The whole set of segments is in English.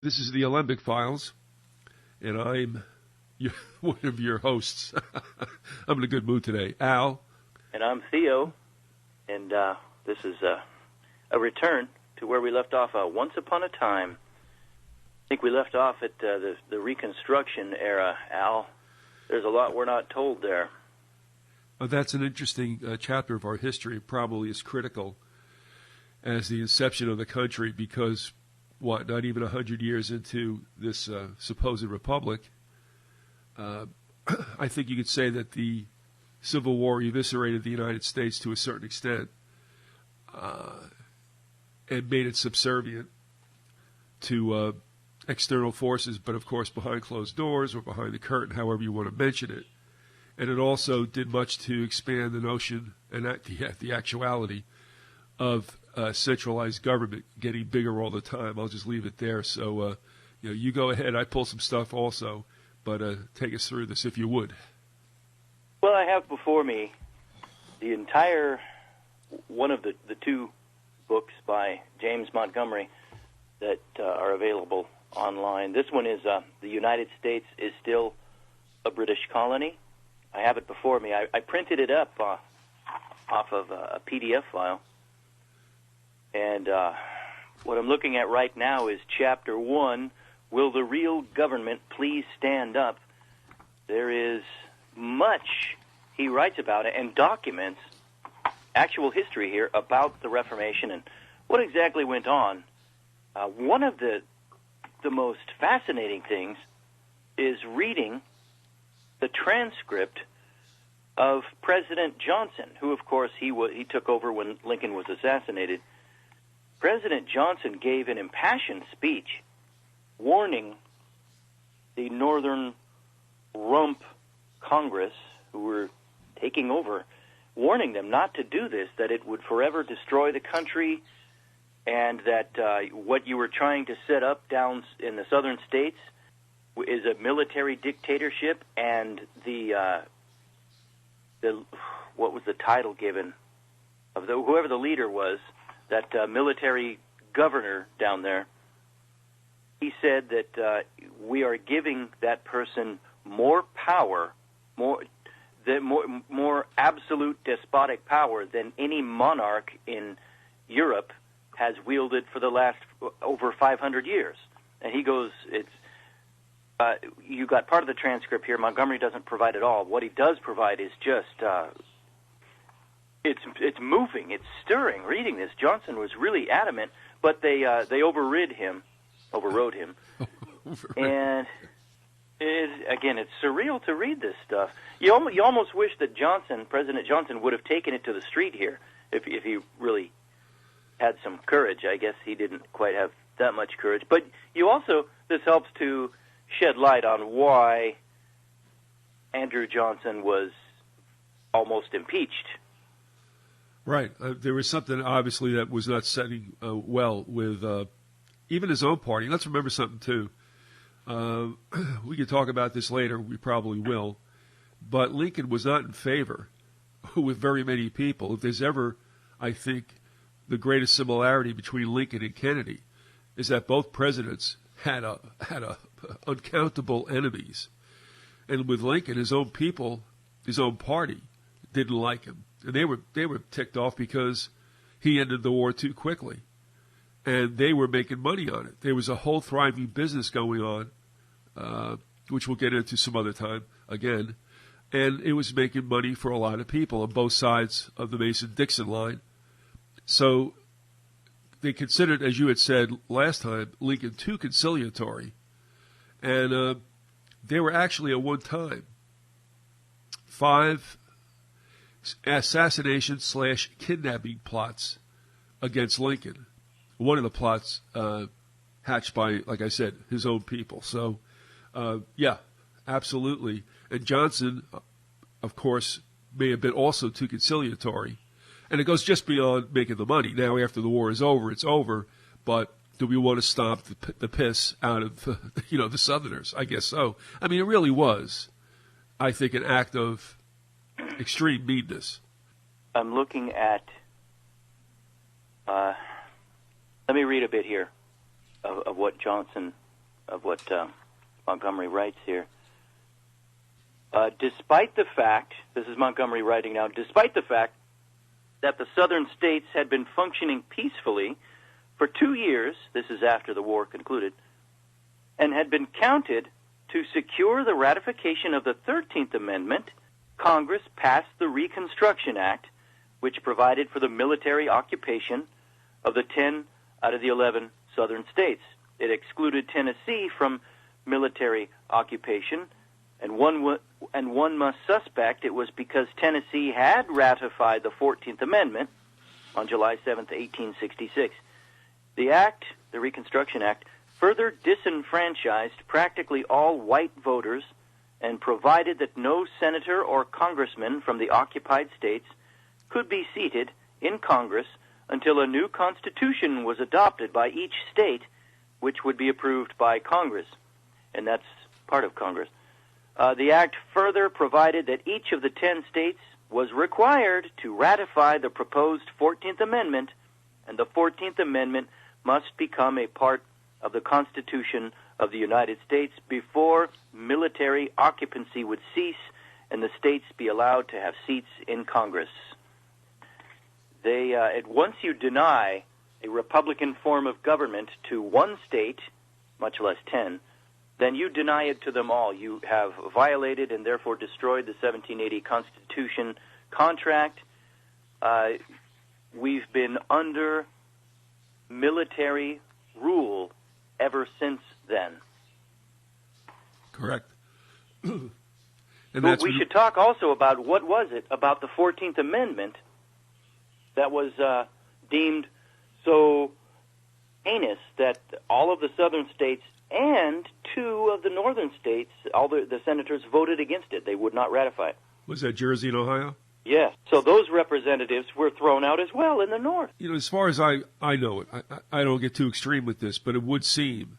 This is the Alembic Files, and I'm one of your hosts. I'm in a good mood today. Al. And I'm Theo, and this is a return to where we left off once upon a time. I think we left off at the Reconstruction era, Al. There's a lot we're not told there. That's an interesting chapter of our history, probably as critical as the inception of the country, because, not even 100 years into this supposed republic, I think you could say that the Civil War eviscerated the United States to a certain extent and made it subservient to external forces, but of course behind closed doors or behind the curtain, however you want to mention it. And it also did much to expand the notion and the actuality of centralized government getting bigger all the time. I'll just leave it there. So, you go ahead. I pull some stuff also, but take us through this if you would. Well, I have before me the entire one of the two books by James Montgomery that are available online. This one is The United States is Still a British Colony. I have it before me. I printed it up off of a PDF file. And what I'm looking at right now is Chapter 1, Will the Real Government Please Stand Up? There is much he writes about it and documents actual history here about the Reformation and what exactly went on. One of the most fascinating things is reading the transcript of President Johnson, who, of course, he took over when Lincoln was assassinated. President Johnson gave an impassioned speech warning the Northern Rump Congress, who were taking over, warning them not to do this, that it would forever destroy the country, and that what you were trying to set up down in the southern states is a military dictatorship, and what was the title given of whoever the leader was, that military governor down there. He said that we are giving that person more power, more absolute despotic power than any monarch in Europe has wielded for the last over 500 years. And he goes, you got part of the transcript here. Montgomery doesn't provide it all. What he does provide is just, it's moving, it's stirring. Reading this, Johnson was really adamant, but they overrode him. And it's surreal to read this stuff. You almost wish that President Johnson, would have taken it to the street here if he really had some courage. I guess he didn't quite have that much courage. But this helps to shed light on why Andrew Johnson was almost impeached. Right. There was something, obviously, that was not setting well with even his own party. Let's remember something, too. We can talk about this later. We probably will. But Lincoln was not in favor with very many people. If there's ever, I think, the greatest similarity between Lincoln and Kennedy is that both presidents had uncountable enemies. And with Lincoln, his own people, his own party, didn't like him. And they were ticked off because he ended the war too quickly. And they were making money on it. There was a whole thriving business going on, which we'll get into some other time again. And it was making money for a lot of people on both sides of the Mason-Dixon line. So they considered, as you had said last time, Lincoln too conciliatory. And there were actually at one time 5 assassination/kidnapping plots against Lincoln. One of the plots hatched by, like I said, his own people. So, yeah, absolutely. And Johnson, of course, may have been also too conciliatory. And it goes just beyond making the money. Now, after the war is over, it's over. But do we want to stomp the piss out of the Southerners? I guess so. I mean, it really was, I think, an act of extreme meanness. I'm looking at. Let me read a bit here of what Johnson of what Montgomery writes here. Despite the fact, this is Montgomery writing now, despite the fact that the southern states had been functioning peacefully for 2 years, this is after the war concluded, and had been counted to secure the ratification of the 13th Amendment, Congress passed the Reconstruction Act, which provided for the military occupation of the 10 out of the 11 southern states. It excluded Tennessee from military occupation, and one must suspect it was because Tennessee had ratified the 14th Amendment on July 7th, 1866. The act, the Reconstruction Act, further disenfranchised practically all white voters and provided that no senator or congressman from the occupied states could be seated in Congress until a new constitution was adopted by each state, which would be approved by Congress, and that's part of Congress. The act further provided that each of the 10 states was required to ratify the proposed 14th Amendment, and the 14th Amendment must become a part of the Constitution of the United States before military occupancy would cease and the states be allowed to have seats in Congress. Once you deny a Republican form of government to one state, much less 10, then you deny it to them all. You have violated and therefore destroyed the 1780 Constitution contract. We've been under military rule ever since then. Correct. And but we should talk also about what was it about the 14th Amendment that was deemed so heinous that all of the southern states and 2 of the northern states, all the senators voted against it. They would not ratify it. Was that Jersey and Ohio? Yes. So those representatives were thrown out as well in the North. You know, as far as I know it, I don't get too extreme with this, but it would seem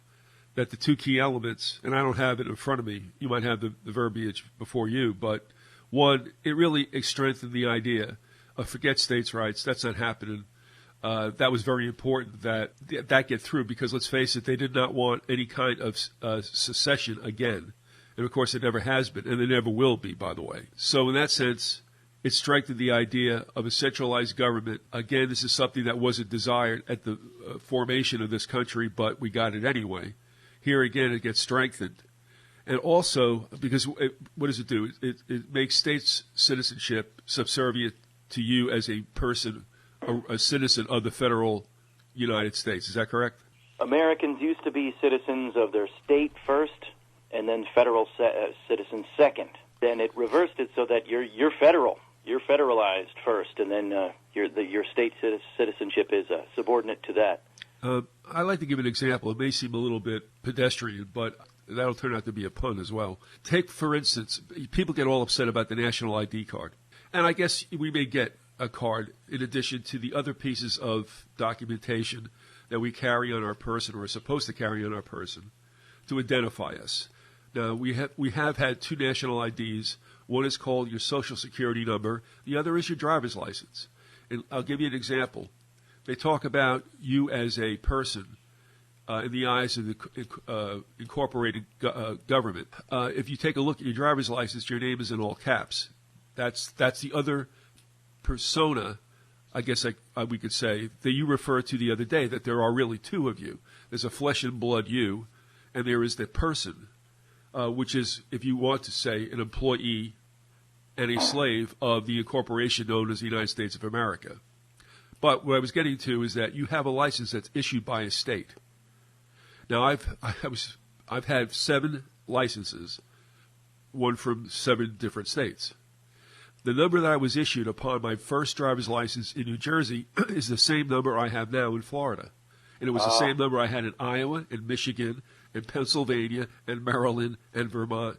that the 2 key elements, and I don't have it in front of me, you might have the verbiage before you, but one, it really strengthened the idea of forget states' rights. That's not happening. That was very important that get through because, let's face it, they did not want any kind of secession again. And, of course, it never has been, and it never will be, by the way. So in that sense, it strengthened the idea of a centralized government. Again, this is something that wasn't desired at the formation of this country, but we got it anyway. Here again, it gets strengthened. And also, because what does it do? It makes states' citizenship subservient to you as a person, a citizen of the federal United States. Is that correct? Americans used to be citizens of their state first and then federal citizens second. Then it reversed it so that you're federal. You're federalized first, and then your state citizenship is subordinate to that. I'd like to give an example. It may seem a little bit pedestrian, but that'll turn out to be a pun as well. Take, for instance, people get all upset about the national ID card. And I guess we may get a card in addition to the other pieces of documentation that we carry on our person or are supposed to carry on our person to identify us. Now, we have had 2 national IDs. One is called your Social Security number. The other is your driver's license. And I'll give you an example. They talk about you as a person in the eyes of the incorporated government. If you take a look at your driver's license, your name is in all caps. That's the other persona, I guess we could say, that you referred to the other day, that there are really 2 of you. There's a flesh and blood you, and there is the person, which is, if you want to say, an employee and a slave of the incorporation known as the United States of America. But what I was getting to is that you have a license that's issued by a state. Now, I've had 7 licenses, one from 7 different states. The number that I was issued upon my first driver's license in New Jersey is the same number I have now in Florida. And it was the same number I had in Iowa and Michigan and Pennsylvania and Maryland and Vermont.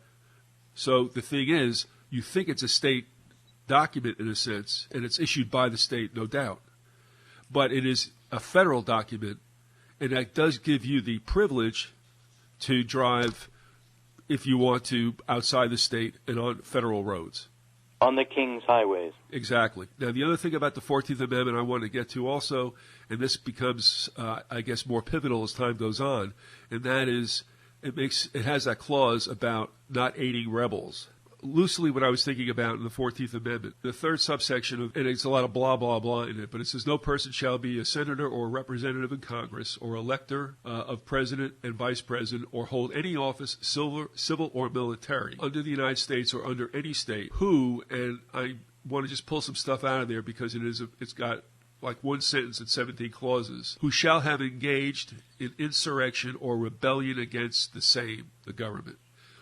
So the thing is, you think it's a state document in a sense, and it's issued by the state, no doubt. But it is a federal document, and that does give you the privilege to drive, if you want to, outside the state and on federal roads. On the King's highways. Exactly. Now, the other thing about the 14th Amendment I want to get to also, and this becomes, I guess, more pivotal as time goes on, and that is it has that clause about not aiding rebels. Loosely what I was thinking about in the 14th Amendment, the third subsection of, and it's a lot of blah, blah, blah in it, but it says no person shall be a senator or representative in Congress or elector of president and vice president or hold any office, civil or military, under the United States or under any state, who, and I want to just pull some stuff out of there because it's got like one sentence and 17 clauses, who shall have engaged in insurrection or rebellion against the same, the government,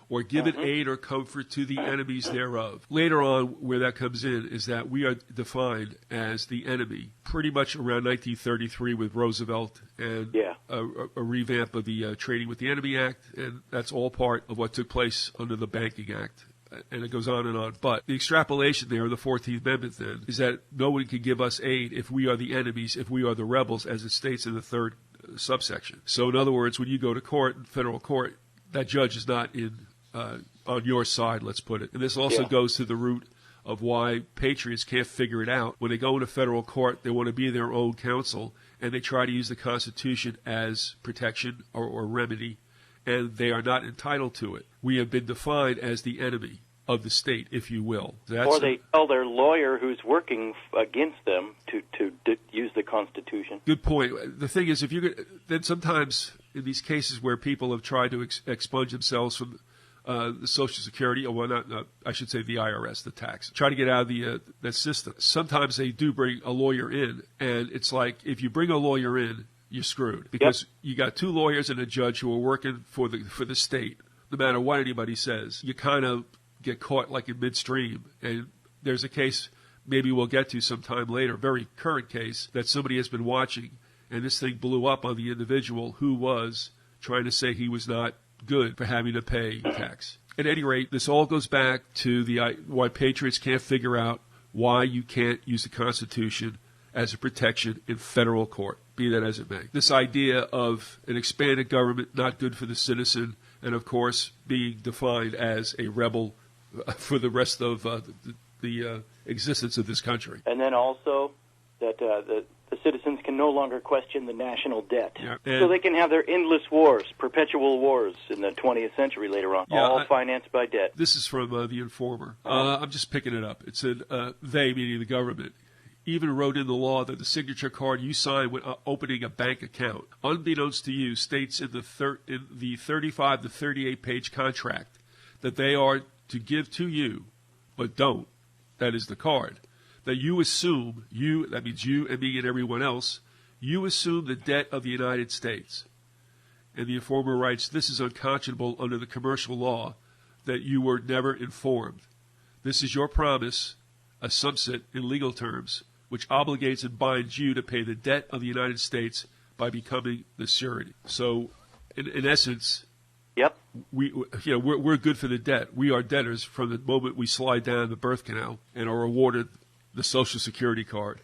or given aid or comfort to the enemies thereof. Later on, where that comes in is that we are defined as the enemy pretty much around 1933 with Roosevelt and a revamp of the Trading with the Enemy Act, and that's all part of what took place under the Banking Act. And it goes on and on. But the extrapolation there of the 14th Amendment then is that no one can give us aid if we are the enemies, if we are the rebels, as it states in the third subsection. So in other words, when you go to court, federal court, that judge is not on your side, let's put it. And this also goes to the root of why patriots can't figure it out. When they go into federal court, they want to be their own counsel, and they try to use the Constitution as protection or remedy, and they are not entitled to it. We have been defined as the enemy of the state, if you will. Or they tell their lawyer who's working against them to use the Constitution. Good point. The thing is, then sometimes in these cases where people have tried to expunge themselves from the Social Security, I should say the IRS, the tax, try to get out of that system. Sometimes they do bring a lawyer in, and it's like if you bring a lawyer in, you're screwed because you got two lawyers and a judge who are working for the state. No matter what anybody says, you kind of get caught like in midstream. And there's a case maybe we'll get to sometime later, very current case that somebody has been watching, and this thing blew up on the individual who was trying to say he was not good for having to pay tax. At any rate, this all goes back to why patriots can't figure out why you can't use the Constitution as a protection in federal court, be that as it may. This idea of an expanded government not good for the citizen, and of course being defined as a rebel for the rest of the existence of this country. And then also that the citizens can no longer question the national debt. Yeah. So they can have their endless wars, perpetual wars in the 20th century later on, all financed by debt. This is from The Informer. I'm just picking it up. It said, they, meaning the government, even wrote in the law that the signature card you sign when opening a bank account, unbeknownst to you, states in the 35 to 38 page contract that they are to give to you, but don't. That is the card. That you assume, that means you and me and everyone else, you assume the debt of the United States. And the Informer writes, this is unconscionable under the commercial law that you were never informed. This is your promise, a subset in legal terms, which obligates and binds you to pay the debt of the United States by becoming the surety. So, in essence, we're good for the debt. We are debtors from the moment we slide down the birth canal and are awarded the Social Security card.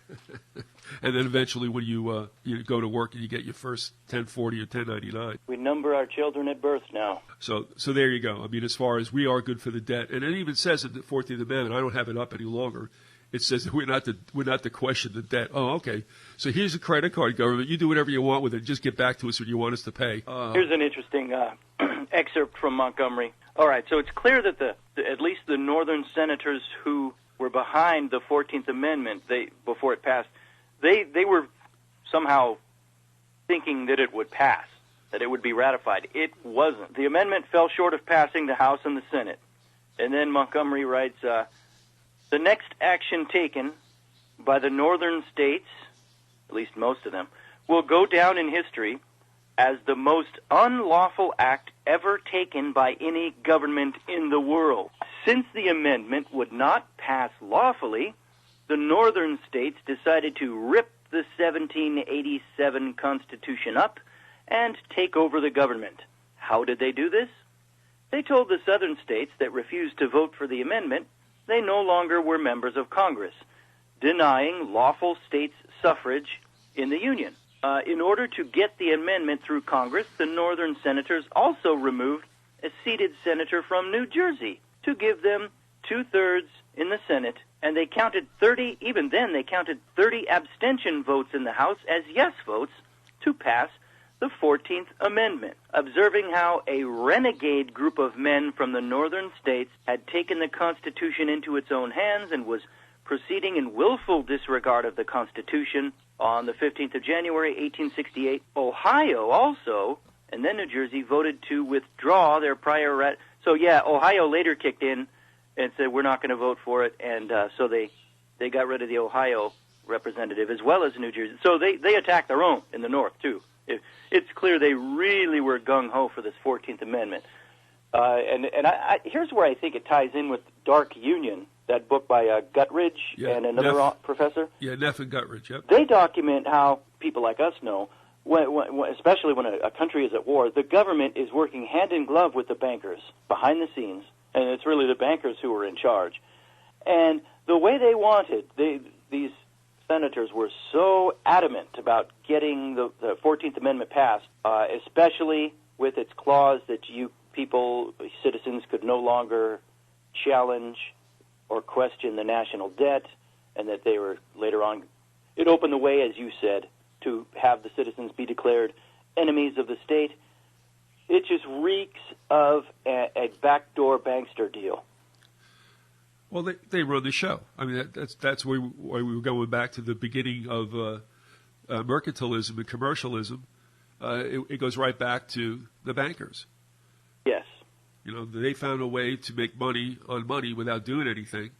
And then eventually when you go to work and you get your first 1040 or 1099. We number our children at birth now. So there you go. I mean, as far as we are good for the debt. And it even says in the 14th Amendment, I don't have it up any longer, it says that we're not to question the debt. Oh, okay. So here's a credit card, government. You do whatever you want with it. Just get back to us when you want us to pay. Here's an interesting excerpt from Montgomery. All right, so it's clear that at least the northern senators who were behind the 14th Amendment, before it passed, they were somehow thinking that it would pass, that it would be ratified. It wasn't. The amendment fell short of passing the House and the Senate. And then Montgomery writes, the next action taken by the northern states, at least most of them, will go down in history as the most unlawful act ever taken by any government in the world. Since the amendment would not pass lawfully, the northern states decided to rip the 1787 Constitution up and take over the government. How did they do this? They told the southern states that refused to vote for the amendment they no longer were members of Congress, denying lawful states suffrage in the Union. In order to get the amendment through Congress, the northern senators also removed a seated senator from New Jersey to give them 2/3 in the Senate, and they counted 30, even then they counted 30 abstention votes in the House as yes votes to pass the 14th Amendment, observing how a renegade group of men from the northern states had taken the Constitution into its own hands and was proceeding in willful disregard of the Constitution. On the 15th of January, 1868, Ohio also, and then New Jersey, voted to withdraw their prior... So, yeah, Ohio later kicked in and said, we're not going to vote for it, and so they got rid of the Ohio representative as well as New Jersey. So they attacked their own in the north, too. It's clear they really were gung-ho for this 14th Amendment. And here's where I think it ties in with Dark Union, that book by Guttridge and another professor. Yeah, Neff and Guttridge, yep. They document how people like us know, especially when a country is at war, the government is working hand in glove with the bankers behind the scenes, and it's really the bankers who are in charge. And the way they wanted, these senators were so adamant about getting the 14th Amendment passed, especially with its clause that citizens could no longer challenge or question the national debt, and that they were later on, it opened the way, as you said, to have the citizens be declared enemies of the state. It just reeks of a backdoor bankster deal. Well, they run the show. I mean, that's where we were going back to the beginning of mercantilism and commercialism. It goes right back to the bankers. Yes. You know, they found a way to make money on money without doing anything,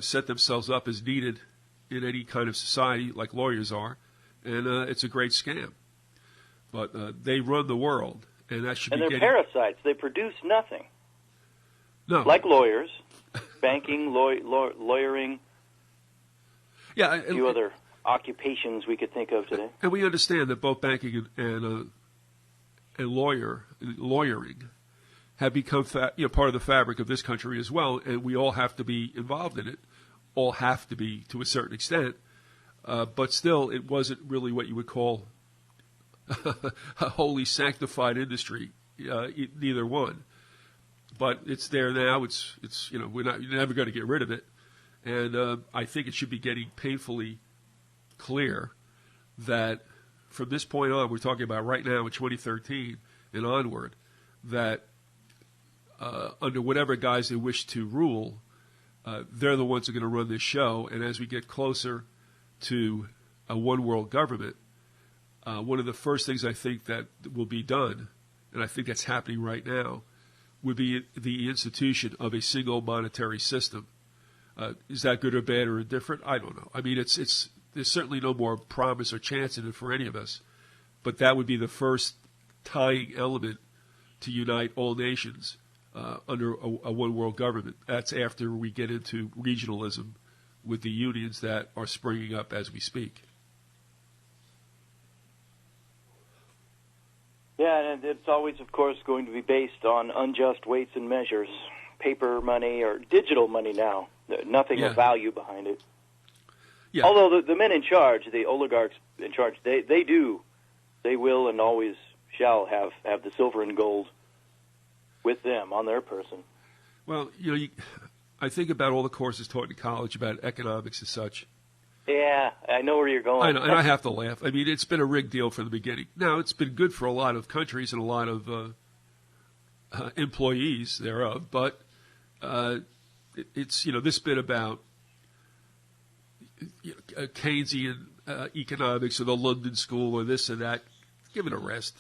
set themselves up as needed in any kind of society like lawyers are, and it's a great scam. But they run the world, and that should be. And they're parasites. They produce nothing. No. Like lawyers, banking, lawyering. Yeah, a few other occupations we could think of today. And we understand that both banking and lawyering have become part of the fabric of this country as well, and we all have to be involved in it. All have to be to a certain extent, but still, it wasn't really what you would call a wholly sanctified industry. Neither one, but it's there now. It's you're never going to get rid of it, and I think it should be getting painfully clear that from this point on, we're talking about right now in 2013 and onward, that under whatever guise they wish to rule, they're the ones who are going to run this show. And as we get closer to a one-world government, one of the first things I think that will be done, and I think that's happening right now, would be the institution of a single monetary system. Is that good or bad or indifferent? I don't know. I mean, there's certainly no more promise or chance in it for any of us, but that would be the first tying element to unite all nations under a one-world government. That's after we get into regionalism with the unions that are springing up as we speak. Yeah, and it's always, of course, going to be based on unjust weights and measures, paper money or digital money now. Nothing of value behind it. Yeah. Although the men in charge, the oligarchs in charge, they will and always shall have the silver and gold with them on their person. Well, I think about all the courses taught in college about economics and such. Yeah, I know where you're going. I know, and I have to laugh. I mean, it's been a rigged deal from the beginning. Now, it's been good for a lot of countries and a lot of employees thereof, but it's this bit about Keynesian economics or the London School or this and that. Give it a rest.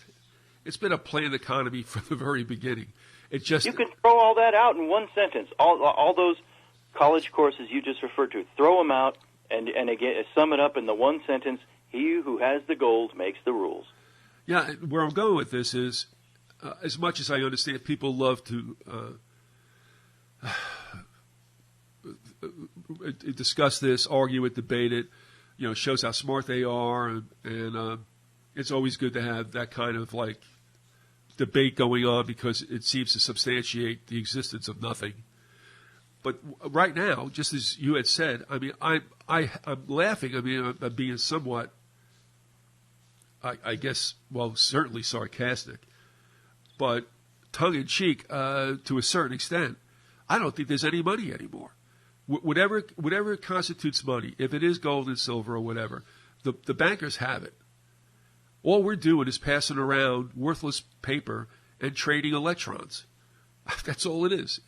It's been a planned economy from the very beginning. It just you can throw all that out in one sentence. All those college courses you just referred to, throw them out and again sum it up in the one sentence: "He who has the gold makes the rules." Yeah, where I'm going with this is, as much as I understand, people love to discuss this, argue it, debate it. Shows how smart they are, and it's always good to have that kind of debate going on because it seems to substantiate the existence of nothing. But right now, just as you had said, I mean, I'm laughing. I mean, I'm being somewhat, I guess, well, certainly sarcastic, but tongue-in-cheek to a certain extent. I don't think there's any money anymore. Whatever constitutes money, if it is gold and silver or whatever, the bankers have it. All we're doing is passing around worthless paper and trading electrons. That's all it is.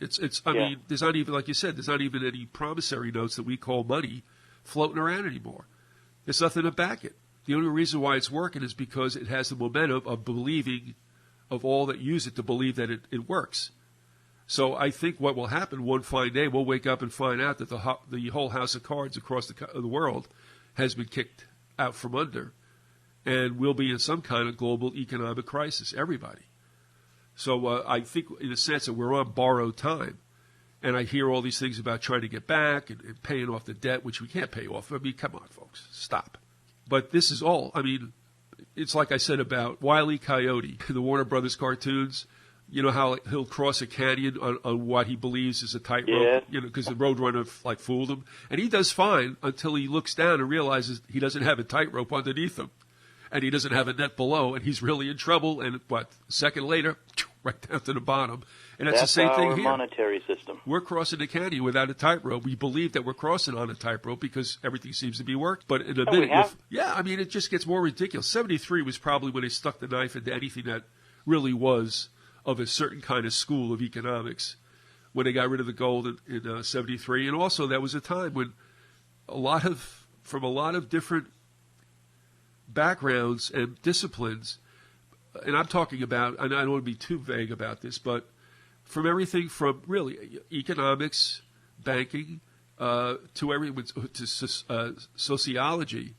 I mean, there's not even, like you said, there's not even any promissory notes that we call money floating around anymore. There's nothing to back it. The only reason why it's working is because it has the momentum of believing, of all that use it to believe that it works. So I think what will happen one fine day, we'll wake up and find out that the whole house of cards across the world has been kicked out from under, and we'll be in some kind of global economic crisis, everybody. So I think, in a sense, that we're on borrowed time. And I hear all these things about trying to get back and paying off the debt, which we can't pay off. I mean, come on, folks, stop. But this is all, I mean, it's like I said about Wile E. Coyote, the Warner Brothers cartoons. You know how he'll cross a canyon on what he believes is a tightrope, because the roadrunner fooled him. And he does fine until he looks down and realizes he doesn't have a tightrope underneath him. And he doesn't have a net below, and he's really in trouble. And a second later, right down to the bottom. And that's the same thing here. That's our monetary system. We're crossing the canyon without a tightrope. We believe that we're crossing on a tightrope because everything seems to be working. But in a minute, it just gets more ridiculous. 73 was probably when they stuck the knife into anything that really was of a certain kind of school of economics, when they got rid of the gold in 73. And also that was a time when from a lot of different backgrounds and disciplines, and I'm talking about, and I don't want to be too vague about this, but from everything from really economics, banking, to sociology,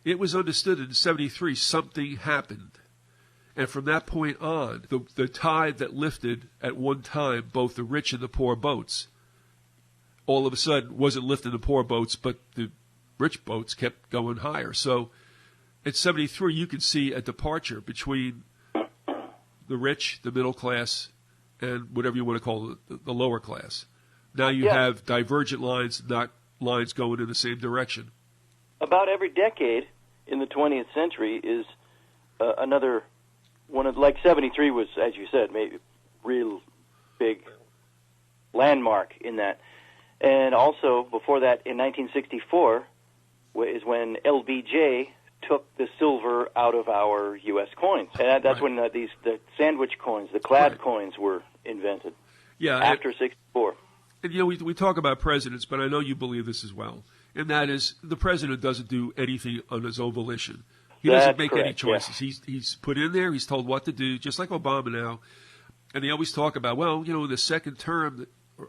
it was understood in 73 something happened. And from that point on, the tide that lifted at one time both the rich and the poor boats, all of a sudden wasn't lifting the poor boats, but the rich boats kept going higher. So at 73, you can see a departure between the rich, the middle class, and whatever you want to call it, the lower class. Now you have divergent lines, not lines going in the same direction. About every decade in the 20th century is another one of, like 73 was, as you said, maybe real big landmark in that. And also before that, in 1964, is when LBJ took the silver out of our U.S. coins. And that's when the sandwich coins, the clad coins were invented. Yeah, after 64. And, we talk about presidents, but I know you believe this as well. And that is, the president doesn't do anything on his own volition. He doesn't make any choices. Yeah. He's put in there. He's told what to do, just like Obama now. And they always talk about, in the second term,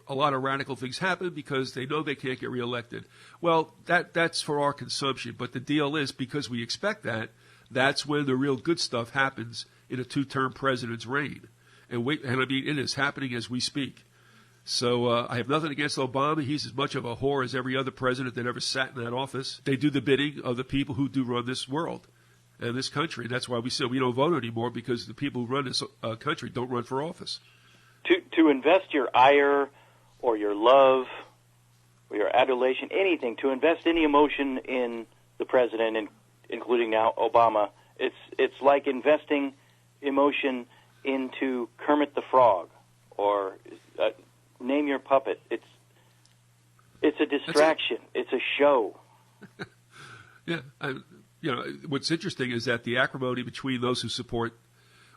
a lot of radical things happen because they know they can't get reelected. Well, that's for our consumption. But the deal is, because we expect that, that's when the real good stuff happens in a two-term president's reign. And I mean, it is happening as we speak. So I have nothing against Obama. He's as much of a whore as every other president that ever sat in that office. They do the bidding of the people who do run this world and this country. That's why we said we don't vote anymore, because the people who run this country don't run for office. To invest your ire or your love or your adulation, anything, to invest any emotion in the president, including now Obama, it's like investing emotion into Kermit the Frog or name your puppet. It's a distraction. It's a show. Yeah. What's interesting is that the acrimony between those who support,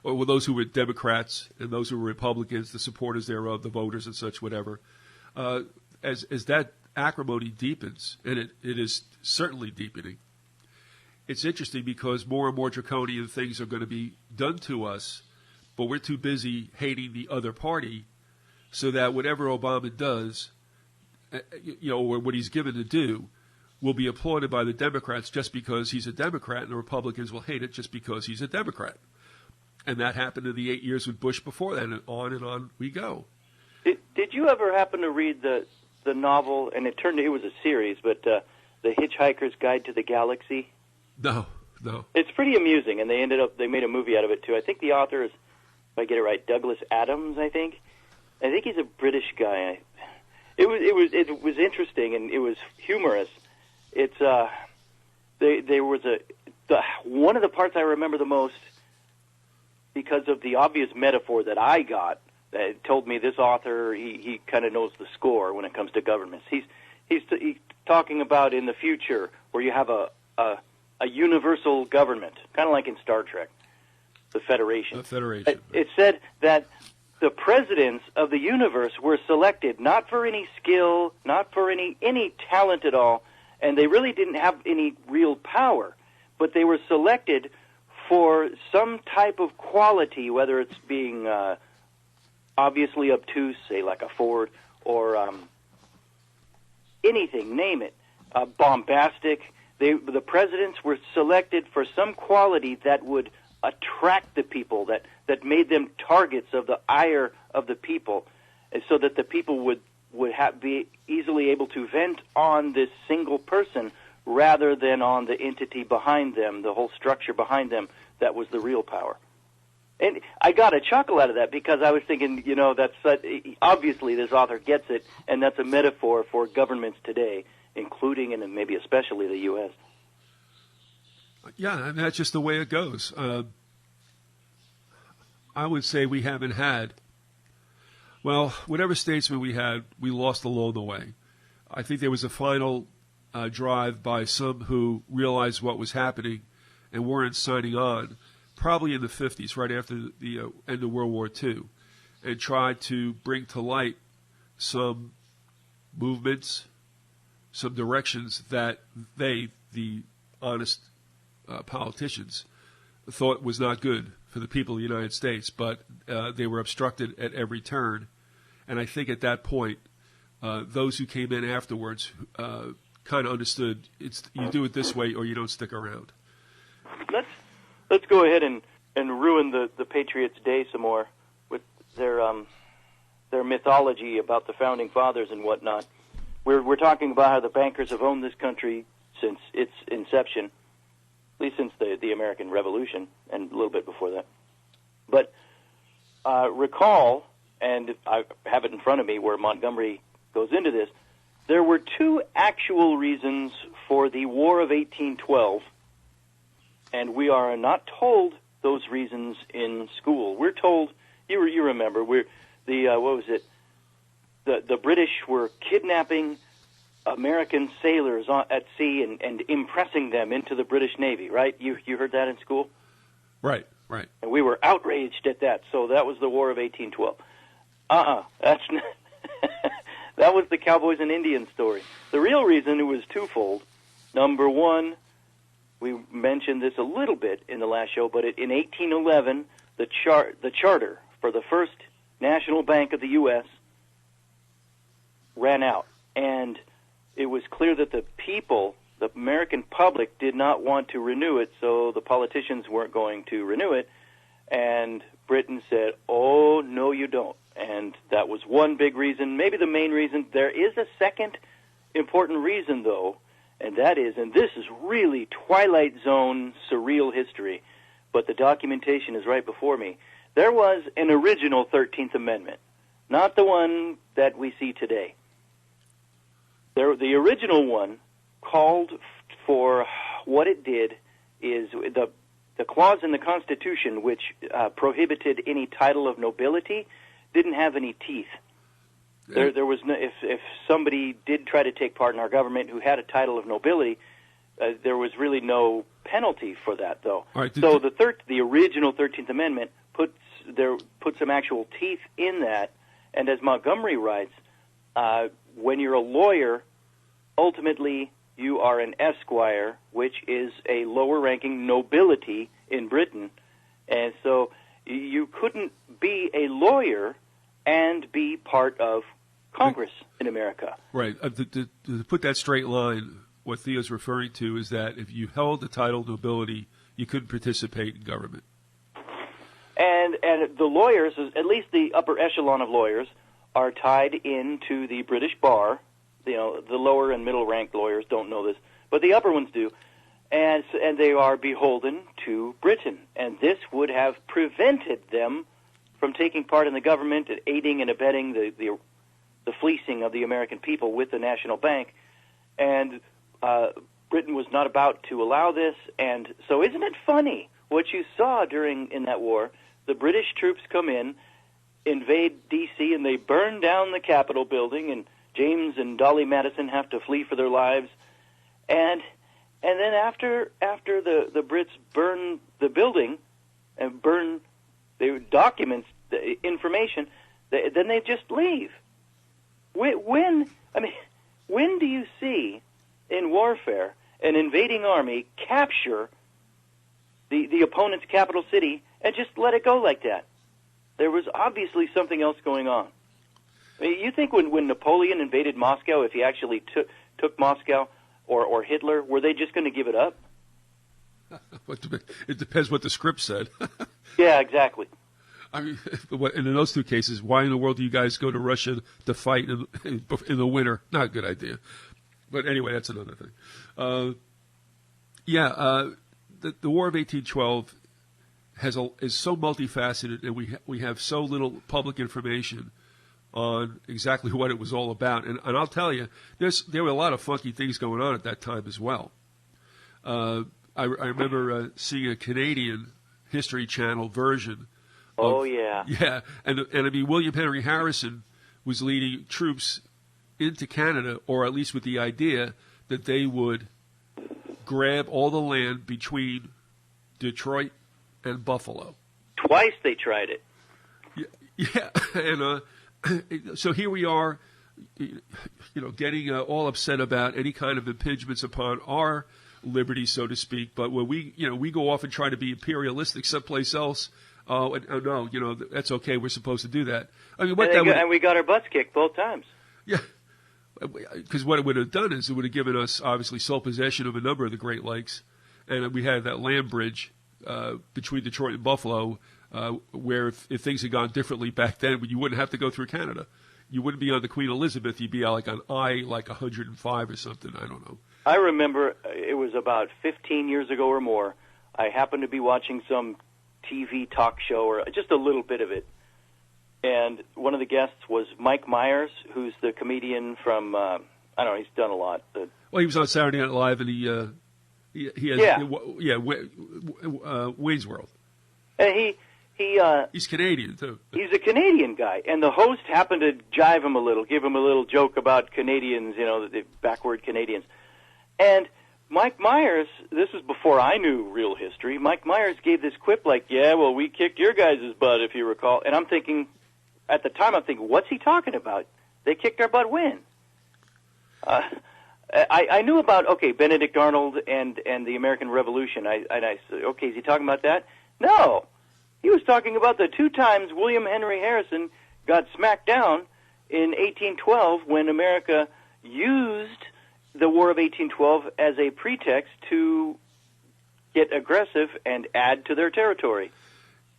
or those who were Democrats and those who were Republicans, the supporters thereof, the voters and such, whatever, as that acrimony deepens, and it is certainly deepening, it's interesting because more and more draconian things are going to be done to us, but we're too busy hating the other party, so that whatever Obama does, or what he's given to do, will be applauded by the Democrats just because he's a Democrat, and the Republicans will hate it just because he's a Democrat. And that happened in the 8 years with Bush before that, and on we go. Did you ever happen to read the novel, and it was a series, but The Hitchhiker's Guide to the Galaxy? No. It's pretty amusing, and they made a movie out of it too. I think the author is, if I get it right, Douglas Adams, I think he's a British guy. It was interesting, and it was humorous. It's there was one of the parts I remember the most, because of the obvious metaphor that I got, that told me this author, he kind of knows the score when it comes to governments. He's talking about in the future where you have a a universal government, kind of like in Star Trek, the Federation. The Federation. It said that the presidents of the universe were selected not for any skill, not for any talent at all, and they really didn't have any real power, but they were selected for some type of quality, whether it's being obviously obtuse, say like a Ford, or anything, name it, bombastic. The presidents were selected for some quality that would attract the people, that made them targets of the ire of the people, and so that the people would be easily able to vent on this single person rather than on the entity behind them, the whole structure behind them that was the real power. And I got a chuckle out of that because I was thinking, that's obviously this author gets it, and that's a metaphor for governments today, including and maybe especially the U.S. Yeah, and that's just the way it goes. I would say we haven't had, well, whatever statesman we had, we lost along the way. I think there was a final drive by some who realized what was happening and weren't signing on, probably in the 50s, right after the end of World War II, and tried to bring to light some movements, some directions that they, the honest politicians, thought was not good for the people of the United States, but they were obstructed at every turn. And I think at that point, those who came in afterwards kind of understood you do it this way or you don't stick around. Let's go ahead and ruin the Patriots' Day some more with their mythology about the Founding Fathers and whatnot. We're talking about how the bankers have owned this country since its inception, at least since the American Revolution and a little bit before that. But recall, and I have it in front of me where Montgomery goes into this, there were two actual reasons for the War of 1812, and we are not told those reasons in school. We're told, you remember, what was it? The British were kidnapping American sailors at sea and impressing them into the British Navy, right? You heard that in school? Right. And we were outraged at that, so that was the War of 1812. That's not that was the Cowboys and Indians story. The real reason it was twofold. Number one, we mentioned this a little bit in the last show, but in 1811, the charter for the first national bank of the U.S. ran out, and it was clear that the people, the American public, did not want to renew it, so the politicians weren't going to renew it, and Britain said, oh, no, you don't. And that was one big reason, maybe the main reason. There is a second important reason, though, and that is, and this is really Twilight Zone surreal history, but the documentation is right before me. There was an original 13th Amendment, not the one that we see today. The original one called for, what it did is the clause in the Constitution which prohibited any title of nobility didn't have any teeth. There was no, if somebody did try to take part in our government who had a title of nobility, there was really no penalty for that, though. Right, so the original 13th Amendment put some actual teeth in that, and as Montgomery writes, when you're a lawyer, ultimately you are an esquire, which is a lower-ranking nobility in Britain, and so you couldn't be a lawyer and be part of Congress in America. Right. To put that straight line, what Theo's referring to is that if you held the title of nobility, you couldn't participate in government. And the lawyers, at least the upper echelon of lawyers, are tied into the British bar. The lower and middle ranked lawyers don't know this, but the upper ones do. And they are beholden to Britain. And this would have prevented them from taking part in the government and aiding and abetting the fleecing of the American people with the national bank. And Britain was not about to allow this. And so isn't it funny what you saw in that war? The British troops come in, invade D.C., and they burn down the Capitol building, and James and Dolly Madison have to flee for their lives. And And then after the Brits burn the building and burn the documents, the information, then they just leave. When do you see in warfare an invading army capture the opponent's capital city and just let it go like that? There was obviously something else going on. I mean, you think when Napoleon invaded Moscow, if he actually took Moscow, or Hitler, were they just going to give it up? It depends what the script said. Yeah, exactly. I mean, and in those two cases, why in the world do you guys go to Russia to fight in the winter? Not a good idea. But anyway, that's another thing. The War of 1812 is so multifaceted, and we have so little public information on exactly what it was all about. And I'll tell you, there were a lot of funky things going on at that time as well. I remember seeing a Canadian History Channel version. Yeah, and I mean, William Henry Harrison was leading troops into Canada, or at least with the idea that they would grab all the land between Detroit and Buffalo. Twice they tried it. Yeah, and so here we are, getting all upset about any kind of impingements upon our liberty, so to speak. But when we go off and try to be imperialistic someplace else, no, that's okay. We're supposed to do that. I mean, and we got our butts kicked both times. Yeah, because what it would have done is it would have given us obviously sole possession of a number of the Great Lakes, and we had that land bridge between Detroit and Buffalo. Where if things had gone differently back then, you wouldn't have to go through Canada. You wouldn't be on the Queen Elizabeth. You'd be like on like 105 or something. I don't know. I remember it was about 15 years ago or more. I happened to be watching some TV talk show, or just a little bit of it. And one of the guests was Mike Myers, who's the comedian from, I don't know, he's done a lot. Well, he was on Saturday Night Live, and he has, Wayne's World. And he's Canadian, too. He's a Canadian guy, and the host happened to jive him a little, give him a little joke about Canadians, the backward Canadians. And Mike Myers, this is before I knew real history, Mike Myers gave this quip like, yeah, well, we kicked your guys' butt, if you recall. And I'm thinking, at the time, what's he talking about? They kicked our butt when? I knew about, Benedict Arnold and the American Revolution. I said, okay, is he talking about that? No. He was talking about the two times William Henry Harrison got smacked down in 1812 when America used the War of 1812 as a pretext to get aggressive and add to their territory.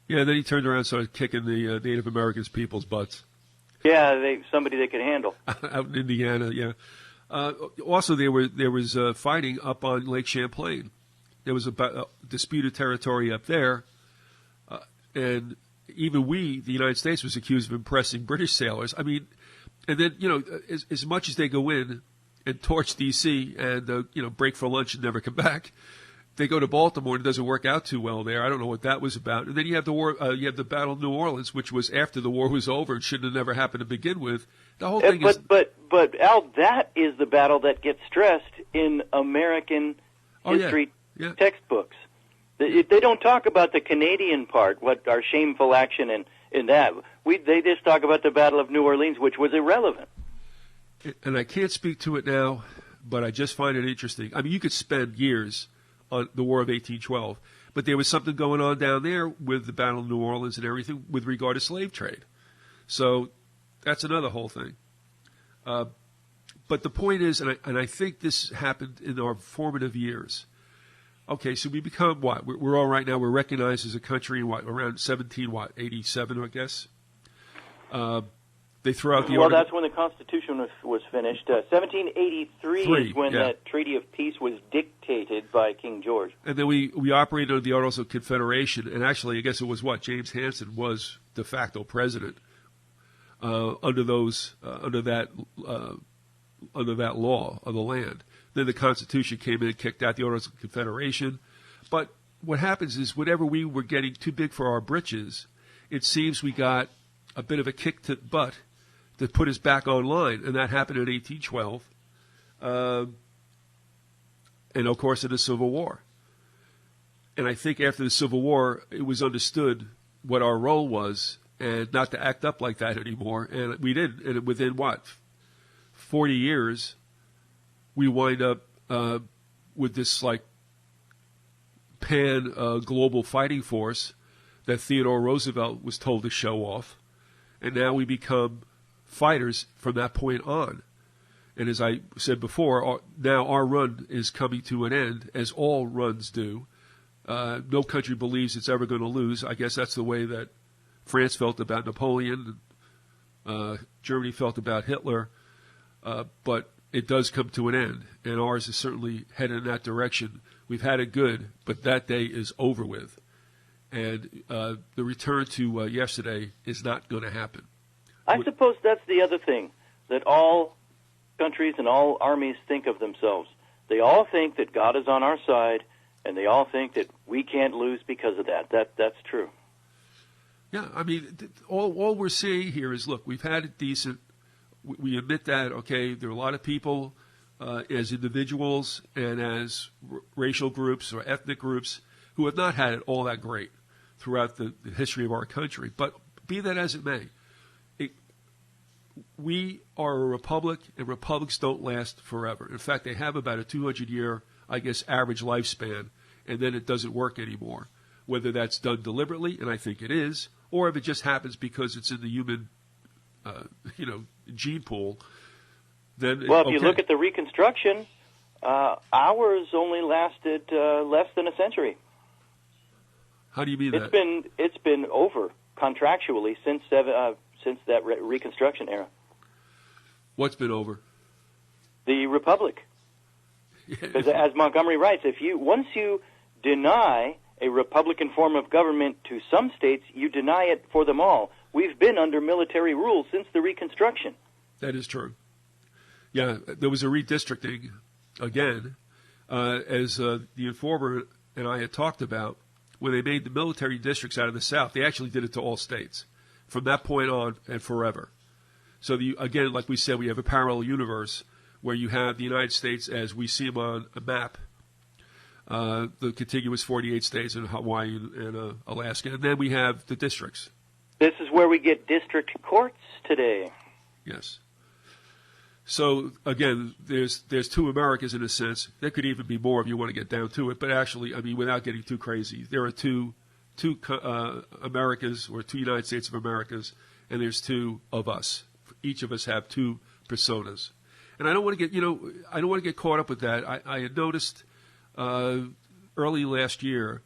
Yeah, then he turned around and started kicking the Native Americans' people's butts. Yeah, somebody they could handle. Out in Indiana, yeah. Also, there was fighting up on Lake Champlain. There was a disputed territory up there, and even the United States, was accused of impressing British sailors. I mean, and then, as much as they go in and torch D.C. and, break for lunch and never come back, they go to Baltimore and it doesn't work out too well there. I don't know what that was about. And then you have the war, you have the Battle of New Orleans, which was after the war was over and shouldn't have never happened to begin with. The whole thing But Al, that is the battle that gets stressed in American history textbooks. They don't talk about the Canadian part, what our shameful action in that. They just talk about the Battle of New Orleans, which was irrelevant. And I can't speak to it now, but I just find it interesting. I mean, you could spend years on the War of 1812, but there was something going on down there with the Battle of New Orleans and everything with regard to slave trade. So that's another whole thing. But the point is, and I think this happened in our formative years. Okay, so we become what? We're all right now. We're recognized as a country in around 87, I guess. They threw out the Well, that's when the Constitution was finished. 1783 is when that Treaty of Peace was dictated by King George. And then we operated under the Articles of Confederation, and actually, I guess it was James Hansen was de facto president under that law of the land. Then the Constitution came in and kicked out the Articles of Confederation. But what happens is, whenever we were getting too big for our britches, it seems we got a bit of a kick to the butt to put us back online, and that happened in 1812. and of course in the Civil War. And I think after the Civil War, it was understood what our role was, and not to act up like that anymore. And we did. And within 40 years, we wind up with this like pan global fighting force that Theodore Roosevelt was told to show off, and now we become fighters from that point on. And as I said before, now our run is coming to an end, as all runs do. No country believes it's ever going to lose. I guess that's the way that France felt about Napoleon, Germany felt about Hitler, but it does come to an end, and ours is certainly headed in that direction. We've had it good, but that day is over with, and the return to yesterday is not going to happen. I suppose that's the other thing, that all countries and all armies think of themselves. They all think that God is on our side, and they all think that we can't lose because of that. That's true. Yeah, I mean, all we're saying here is, look, we've had it decent. We admit that, okay, there are a lot of people as individuals and as racial groups or ethnic groups who have not had it all that great throughout the history of our country. But be that as it may, we are a republic, and republics don't last forever. In fact, they have about a 200-year, I guess, average lifespan, and then it doesn't work anymore. Whether that's done deliberately, and I think it is, or if it just happens because it's in the human, gene pool, then well, if you look at the Reconstruction, ours only lasted less than a century. How do you mean that? It's been over contractually since that Reconstruction era. What's been over? The Republic. Because as Montgomery writes, once you deny a Republican form of government to some states, you deny it for them all. We've been under military rule since the Reconstruction. That is true. Yeah, there was a redistricting again, as the informer and I had talked about, when they made the military districts out of the South. They actually did it to all states from that point on and forever. So again, like we said, we have a parallel universe where you have the United States as we see them on a map, the contiguous 48 states in Hawaii and Alaska, and then we have the districts. This is where we get district courts today. Yes. So again, there's two Americas in a sense. There could even be more if you want to get down to it. But actually, I mean, without getting too crazy, there are two Americas, or two United States of Americas, and there's two of us. Each of us have two personas. And I don't want to get caught up with that. I had noticed early last year,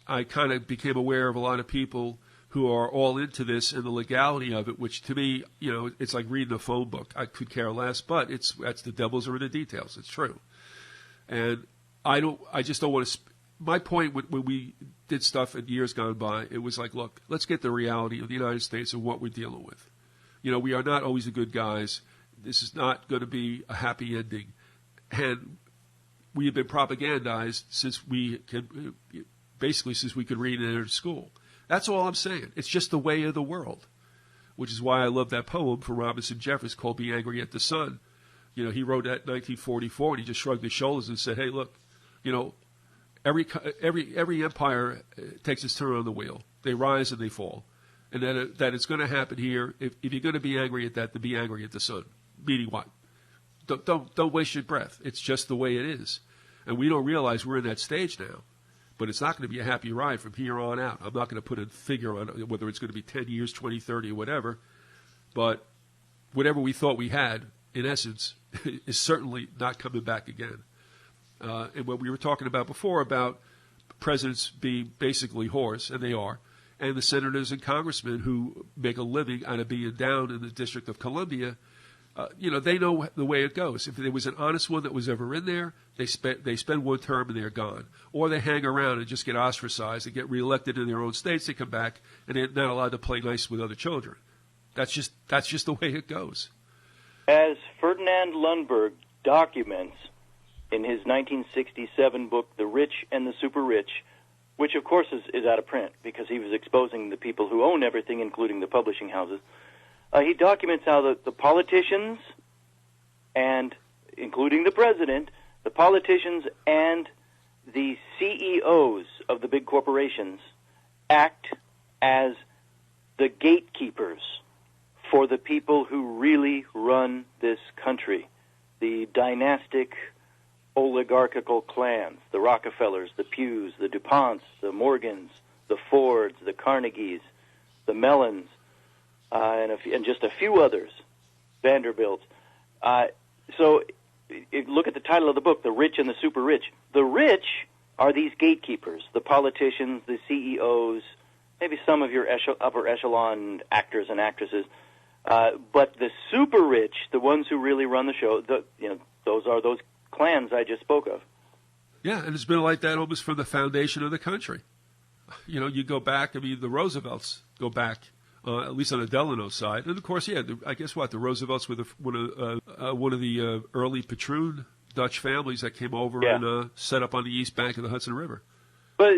I kind of became aware of a lot of people who are all into this and the legality of it, which to me, it's like reading a phone book. I could care less, but that's the devils are in the details. It's true. And I just don't want to, my point when we did stuff in years gone by, it was like, look, let's get the reality of the United States and what we're dealing with. We are not always the good guys. This is not going to be a happy ending. And we have been propagandized since we could read and enter school. That's all I'm saying. It's just the way of the world, which is why I love that poem from Robinson Jeffers called Be Angry at the Sun. He wrote that in 1944, and he just shrugged his shoulders and said, hey, look, every empire takes its turn on the wheel. They rise and they fall. And that it's going to happen here. If you're going to be angry at that, then be angry at the sun. Meaning what? Don't waste your breath. It's just the way it is. And we don't realize we're in that stage now. But it's not going to be a happy ride from here on out. I'm not going to put a figure on whether it's going to be 10 years, 20, 30, or whatever. But whatever we thought we had, in essence, is certainly not coming back again. And what we were talking about before about presidents being basically whores, and they are, and the senators and congressmen who make a living out of being down in the District of Columbia, they know the way it goes. If there was an honest one that was ever in there, they spend one term and they're gone. Or they hang around and just get ostracized and get reelected in their own states. They come back and they're not allowed to play nice with other children. That's just the way it goes. As Ferdinand Lundberg documents in his 1967 book, The Rich and the Super Rich, which of course is out of print because he was exposing the people who own everything, including the publishing houses, he documents how the politicians, and including the president, The politicians and the CEOs of the big corporations act as the gatekeepers for the people who really run this country, the dynastic oligarchical clans, the Rockefellers, the Pews, the DuPonts, the Morgans, the Fords, the Carnegies, the Mellons, and just a few others, Vanderbilts. So look at the title of the book, The Rich and the Super Rich. The rich are these gatekeepers, the politicians, the CEOs, maybe some of your upper echelon actors and actresses. But the super rich, the ones who really run the show, those are those clans I just spoke of. Yeah, and it's been like that almost from the foundation of the country. You go back, the Roosevelts go back, at least on the Delano side. And, of course, I guess the Roosevelts were one of the early patroon Dutch families that came over and set up on the east bank of the Hudson River. But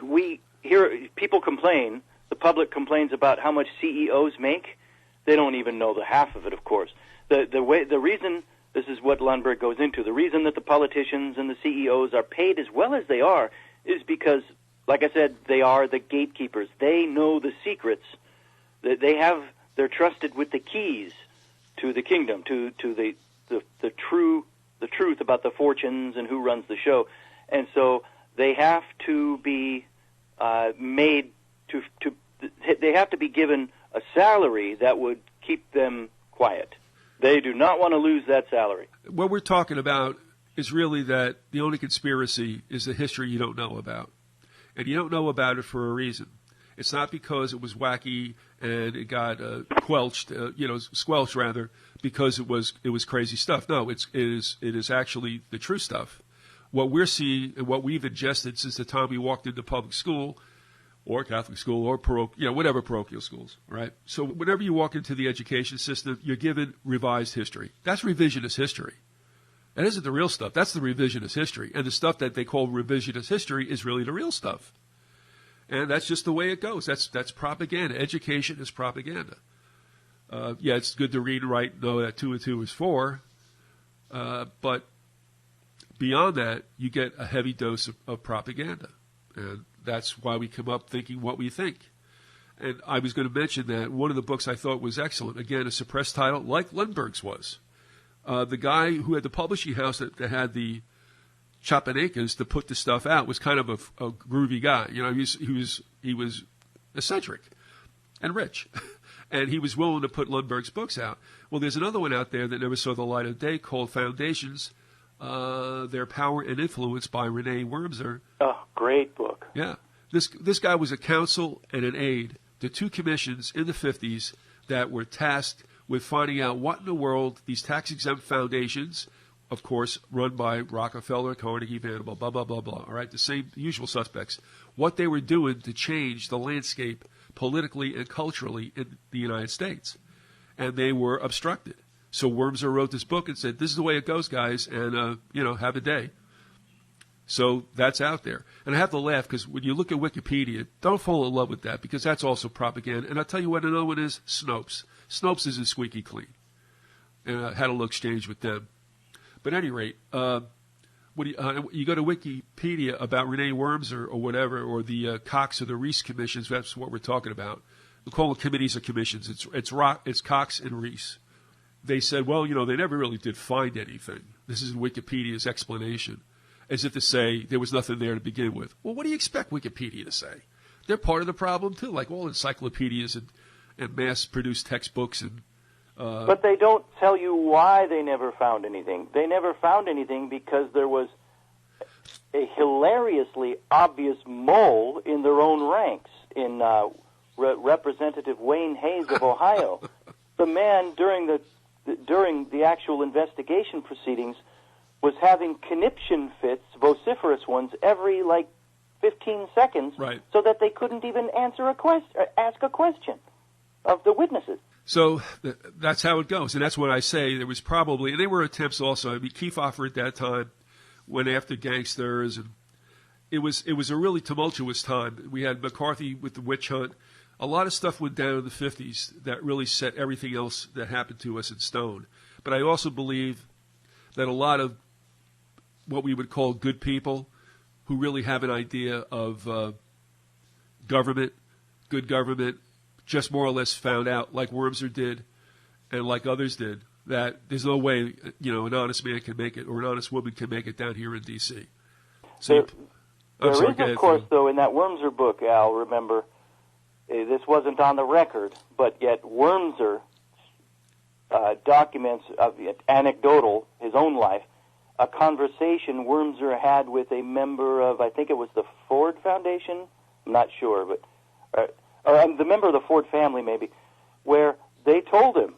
we hear people complain, the public complains about how much CEOs make. They don't even know the half of it, of course. The reason, this is what Lundberg goes into, the reason that the politicians and the CEOs are paid as well as they are is because, like I said, they are the gatekeepers. They know the secrets. They're trusted with the keys to the kingdom, to the truth about the fortunes and who runs the show. And so they have to be they have to be given a salary that would keep them quiet. They do not want to lose that salary. What we're talking about is really that the only conspiracy is the history you don't know about. And you don't know about it for a reason. It's not because it was wacky and it got squelched rather, because it was crazy stuff. No, it is actually the true stuff. What we're seeing and what we've ingested since the time we walked into public school or Catholic school or whatever parochial schools, right? So whenever you walk into the education system, you're given revised history. That's revisionist history. That isn't the real stuff. That's the revisionist history. And the stuff that they call revisionist history is really the real stuff. And that's just the way it goes. That's propaganda. Education is propaganda. It's good to read and write and know that 2 and 2 is 4. But beyond that, you get a heavy dose of propaganda. And that's why we come up thinking what we think. And I was going to mention that one of the books I thought was excellent, again, a suppressed title, like Lundberg's was. The guy who had the publishing house that had the Chapanekas to put the stuff out was kind of a groovy guy. He was eccentric and rich. And he was willing to put Lundberg's books out. Well, there's another one out there that never saw the light of day called Foundations, Their Power and Influence by Renee Wormser. Oh, great book. Yeah. This guy was a counsel and an aide to 2 commissions in the 50s that were tasked with finding out what in the world these tax-exempt foundations, of course, run by Rockefeller, Carnegie, Vanderbilt, blah, blah, blah, blah, all right, the same usual suspects, what they were doing to change the landscape politically and culturally in the United States. And they were obstructed. So Wormser wrote this book and said, this is the way it goes, guys, and, have a day. So that's out there. And I have to laugh because when you look at Wikipedia, don't fall in love with that because that's also propaganda. And I'll tell you what another one is, Snopes. Snopes isn't squeaky clean. And I had a little exchange with them. But at any rate, when you go to Wikipedia about Renee Wormser or whatever, or the Cox or the Reese commissions, that's what we're talking about. We call them committees or commissions. It's Cox and Reese. They said, well, they never really did find anything. This is Wikipedia's explanation, as if to say there was nothing there to begin with. Well, what do you expect Wikipedia to say? They're part of the problem, too, like all encyclopedias and mass-produced textbooks. But they don't tell you why they never found anything. They never found anything because there was a hilariously obvious mole in their own ranks in Representative Wayne Hayes of Ohio. The man, during the actual investigation proceedings, was having conniption fits, vociferous ones, every 15 seconds, right, so that they couldn't even ask a question of the witnesses. So that's how it goes, and that's what I say. There was probably, and there were attempts also. I mean, Kefauver at that time went after gangsters, and it was a really tumultuous time. We had McCarthy with the witch hunt. A lot of stuff went down in the 50s that really set everything else that happened to us in stone. But I also believe that a lot of what we would call good people who really have an idea of government, good government, just more or less found out, like Wormser did and like others did, that there's no way, an honest man can make it or an honest woman can make it down here in D.C. So there is, of course, though, in that Wormser book, Al, remember, this wasn't on the record, but yet Wormser documents, anecdotal, his own life, a conversation Wormser had with a member of, I think it was the Ford Foundation, I'm not sure, but the member of the Ford family maybe, where they told him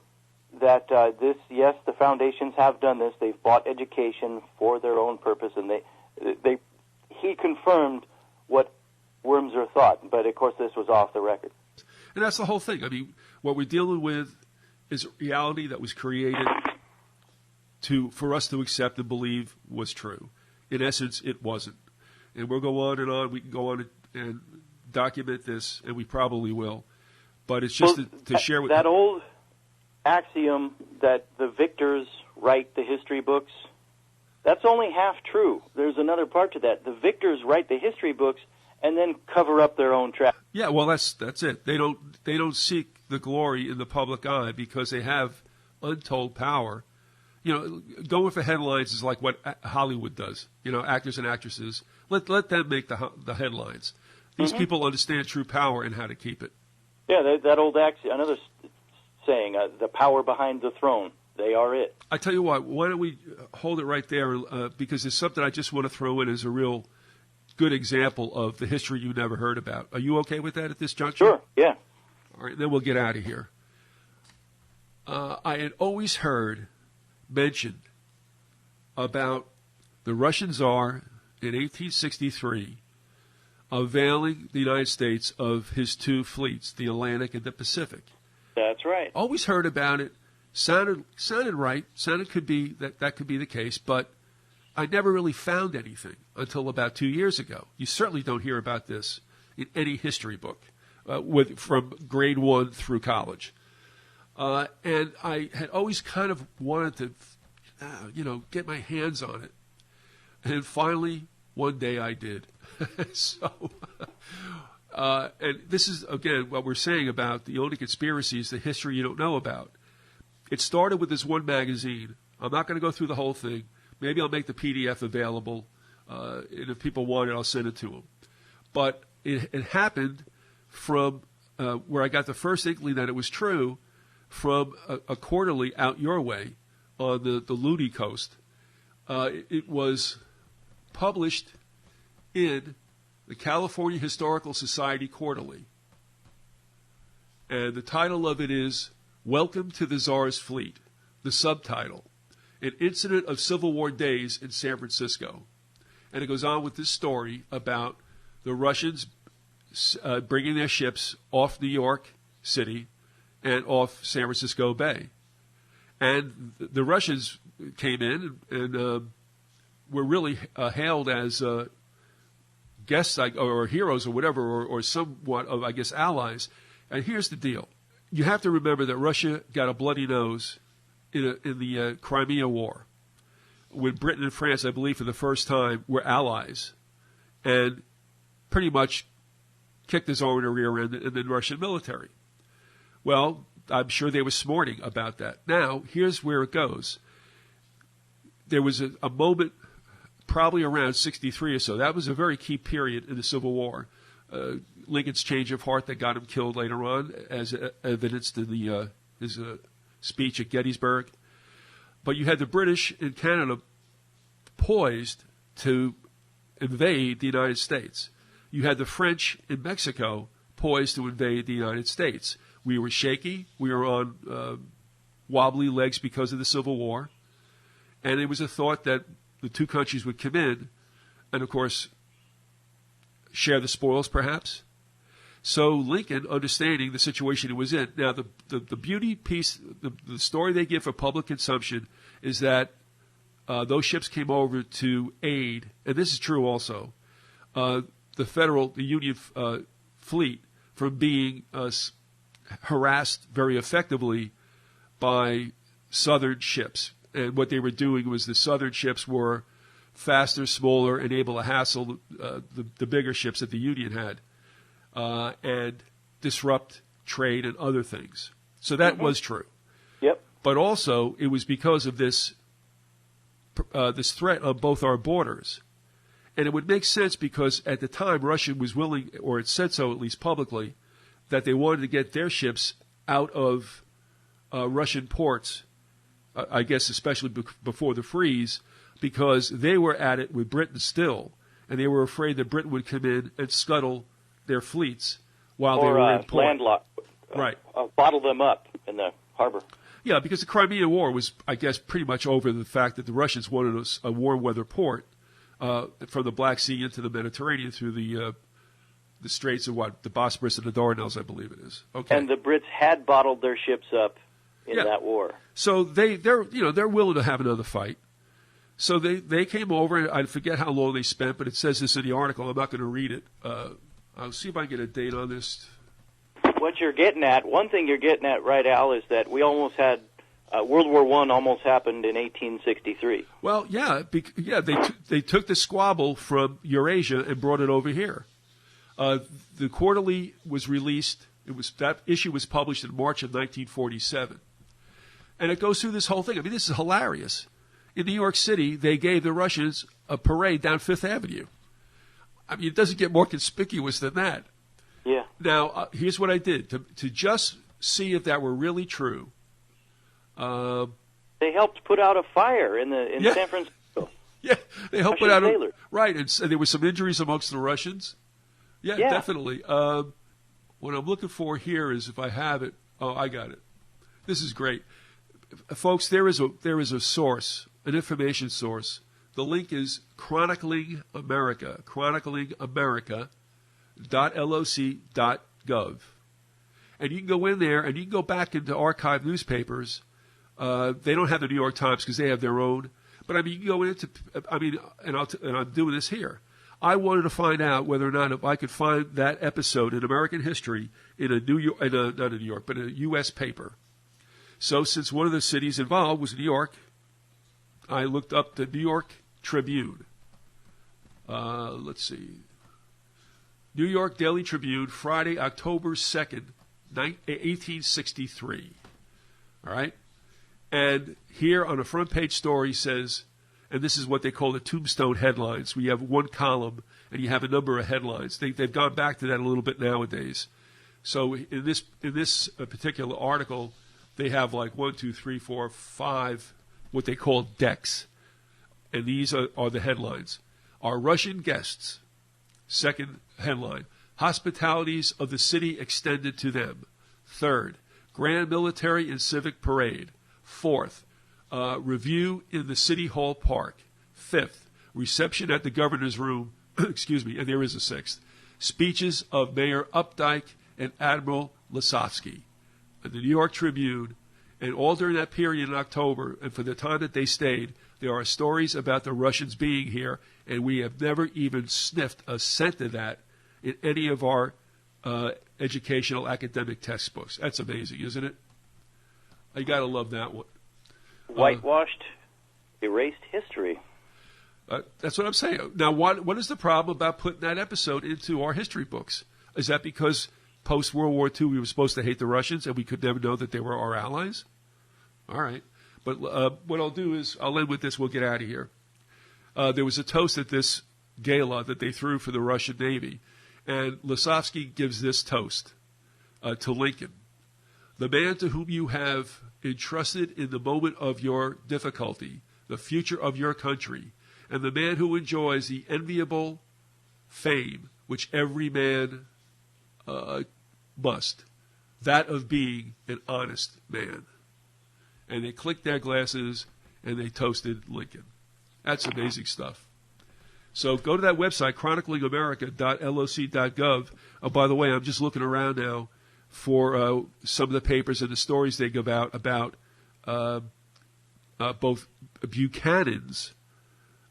that the foundations have done this, they've bought education for their own purpose, and he confirmed what Wormser thought, but of course this was off the record. And that's the whole thing. I mean, what we're dealing with is reality that was created for us to accept and believe was true. In essence, it wasn't. And we'll go on and on. We can go on and document this, and we probably will. But it's just to share with that old axiom that the victors write the history books. That's only half true. There's another part to that. The victors write the history books and then cover up their own tracks. Yeah, well, that's it. They don't seek the glory in the public eye because they have untold power. Going for headlines is like what Hollywood does. Actors and actresses, let them make the headlines. These people understand true power and how to keep it. Yeah, that old axiom, another saying, the power behind the throne. They are it. I tell you what, why don't we hold it right there, because there's something I just want to throw in as a real good example of the history you never heard about. Are you okay with that at this juncture? Sure, yeah. All right, then we'll get out of here. I had always heard mentioned about the Russian Tsar in 1863 availing the United States of his two fleets, the Atlantic and the Pacific. That's right. Always heard about it. Sounded right. Sounded could be that could be the case, but I never really found anything until about 2 years ago. You certainly don't hear about this in any history book, from grade 1 through college. And I had always kind of wanted to, get my hands on it. And finally, one day I did. And this is, again, what we're saying about the only conspiracy is the history you don't know about. It started with this one magazine. I'm not going to go through the whole thing. Maybe I'll make the PDF available, and if people want it, I'll send it to them. But it happened from where I got the first inkling that it was true from a quarterly out your way on the Ludi Coast. It was published in the California Historical Society Quarterly. And the title of it is Welcome to the Tsar's Fleet. The subtitle, An Incident of Civil War Days in San Francisco. And it goes on with this story about the Russians bringing their ships off New York City and off San Francisco Bay. And the Russians came in and were really hailed as guests or heroes or whatever, or somewhat of, I guess, allies. And here's the deal. You have to remember that Russia got a bloody nose in the Crimea War, when Britain and France, I believe, for the first time, were allies, and pretty much kicked the Tsar in the rear end in the Russian military. Well, I'm sure they were smarting about that. Now, here's where it goes. There was a moment, probably around 63 or so. That was a very key period in the Civil War. Lincoln's change of heart that got him killed later on, as evidenced in his speech at Gettysburg. But you had the British in Canada poised to invade the United States. You had the French in Mexico poised to invade the United States. We were shaky. We were on wobbly legs because of the Civil War. And it was a thought that the two countries would come in and, of course, share the spoils, perhaps. So Lincoln, understanding the situation he was in. Now, the beauty piece, the story they give for public consumption is that those ships came over to aid, and this is true also, the Union fleet from being harassed very effectively by Southern ships. And what they were doing was the Southern ships were faster, smaller, and able to hassle the bigger ships that the Union had and disrupt trade and other things. So that was true. Yep. But also, it was because of this threat on both our borders. And it would make sense because at the time, Russia was willing, or it said so at least publicly, that they wanted to get their ships out of Russian ports, I guess especially before the freeze, because they were at it with Britain still, and they were afraid that Britain would come in and scuttle their fleets while they were in port. Landlock, right. Bottle them up in the harbor. Yeah, because the Crimean War was, I guess, pretty much over the fact that the Russians wanted a warm weather port from the Black Sea into the Mediterranean through the Straits of the Bosporus and the Dardanelles, I believe it is. Okay. And the Brits had bottled their ships up in that war. So they're willing to have another fight. So they came over, and I forget how long they spent, but it says this in the article. I'm not going to read it. I'll see if I can get a date on this. What you're getting at, one thing you're getting at, right, Al, is that we almost had World War I almost happened in 1863. Well, they took the squabble from Eurasia and brought it over here. The quarterly was released. That issue was published in March of 1947, and it goes through this whole thing. I mean, this is hilarious. In New York City, they gave the Russians a parade down Fifth Avenue. I mean, it doesn't get more conspicuous than that. Yeah. Now, here's what I did to just see if that were really true. They helped put out a fire in San Francisco. Yeah, they helped put out sailors. Right, and so there were some injuries amongst the Russians. Yeah, definitely. What I'm looking for here is if I have it. Oh, I got it. This is great, folks. There is a source, an information source. The link is Chronicling America. ChroniclingAmerica.loc.gov, and you can go in there and you can go back into archived newspapers. They don't have the New York Times because they have their own. But I mean, you can go into. And I'm doing this here. I wanted to find out whether or not if I could find that episode in American history in a not a New York, but a U.S. paper. So since one of the cities involved was New York, I looked up the New York Tribune. Let's see. New York Daily Tribune, Friday, October 2nd, 1863. All right? And here on a front page story says, and this is what they call the tombstone headlines. We have one column and you have a number of headlines. They've gone back to that a little bit nowadays. So in this particular article, they have like 1, 2, 3, 4, 5, what they call decks. And these are the headlines. Our Russian guests, second headline, hospitalities of the city extended to them. Third, grand military and civic parade. Fourth, review in the City Hall Park. Fifth, reception at the governor's room. Excuse me, and there is a sixth. Speeches of Mayor Updike and Admiral Lasovsky. And the New York Tribune, and all during that period in October, and for the time that they stayed, there are stories about the Russians being here, and we have never even sniffed a scent of that in any of our educational academic textbooks. That's amazing, isn't it? You got to love that one. Whitewashed, erased history. That's what I'm saying. Now, what is the problem about putting that episode into our history books? Is that because post-World War II we were supposed to hate the Russians and we could never know that they were our allies? All right. But what I'll do is I'll end with this. We'll get out of here. There was a toast at this gala that they threw for the Russian Navy, and Lasovsky gives this toast to Lincoln. The man to whom you have entrusted in the moment of your difficulty the future of your country, and the man who enjoys the enviable fame which every man must, that of being an honest man. And they clicked their glasses and they toasted Lincoln. That's amazing stuff. So go to that website, chroniclingamerica.loc.gov. Oh, by the way, I'm just looking around now for some of the papers and the stories they give out about both Buchanan's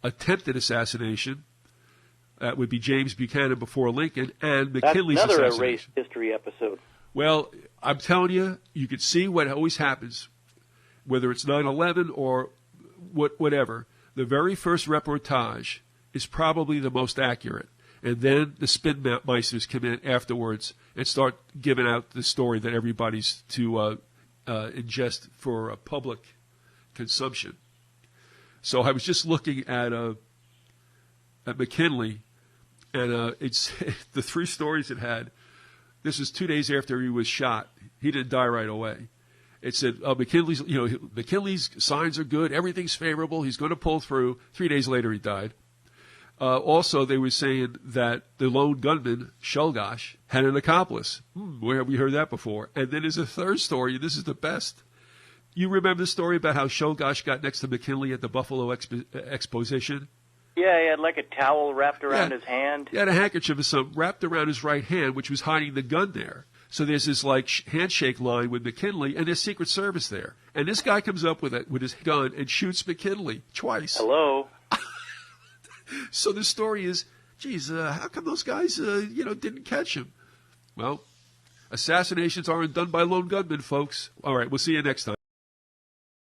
attempted assassination, that would be James Buchanan before Lincoln, and McKinley's assassination. Another erased history episode. Well, I'm telling you, you can see what always happens, whether it's 9/11 or whatever. the very first reportage is probably the most accurate. And then the spin meisters come in afterwards and start giving out the story that everybody's to ingest for public consumption. So I was just looking at McKinley, and it's the three stories it had. This was 2 days after he was shot. He didn't die right away. It said McKinley's signs are good, everything's favorable, he's going to pull through. 3 days later, he died. Also, they were saying that the lone gunman, Shulgash, had an accomplice. Where have we heard that before? And then there's a third story. This is the best. You remember the story about how Shulgash got next to McKinley at the Buffalo Exposition? Yeah, he had like a towel wrapped around his hand. He had a handkerchief or something wrapped around his right hand, which was hiding the gun there. So there's this like handshake line with McKinley, and there's Secret Service there. And this guy comes up with his gun and shoots McKinley twice. Hello. So the story is, geez, how come those guys, didn't catch him? Well, assassinations aren't done by lone gunmen, folks. All right, we'll see you next time.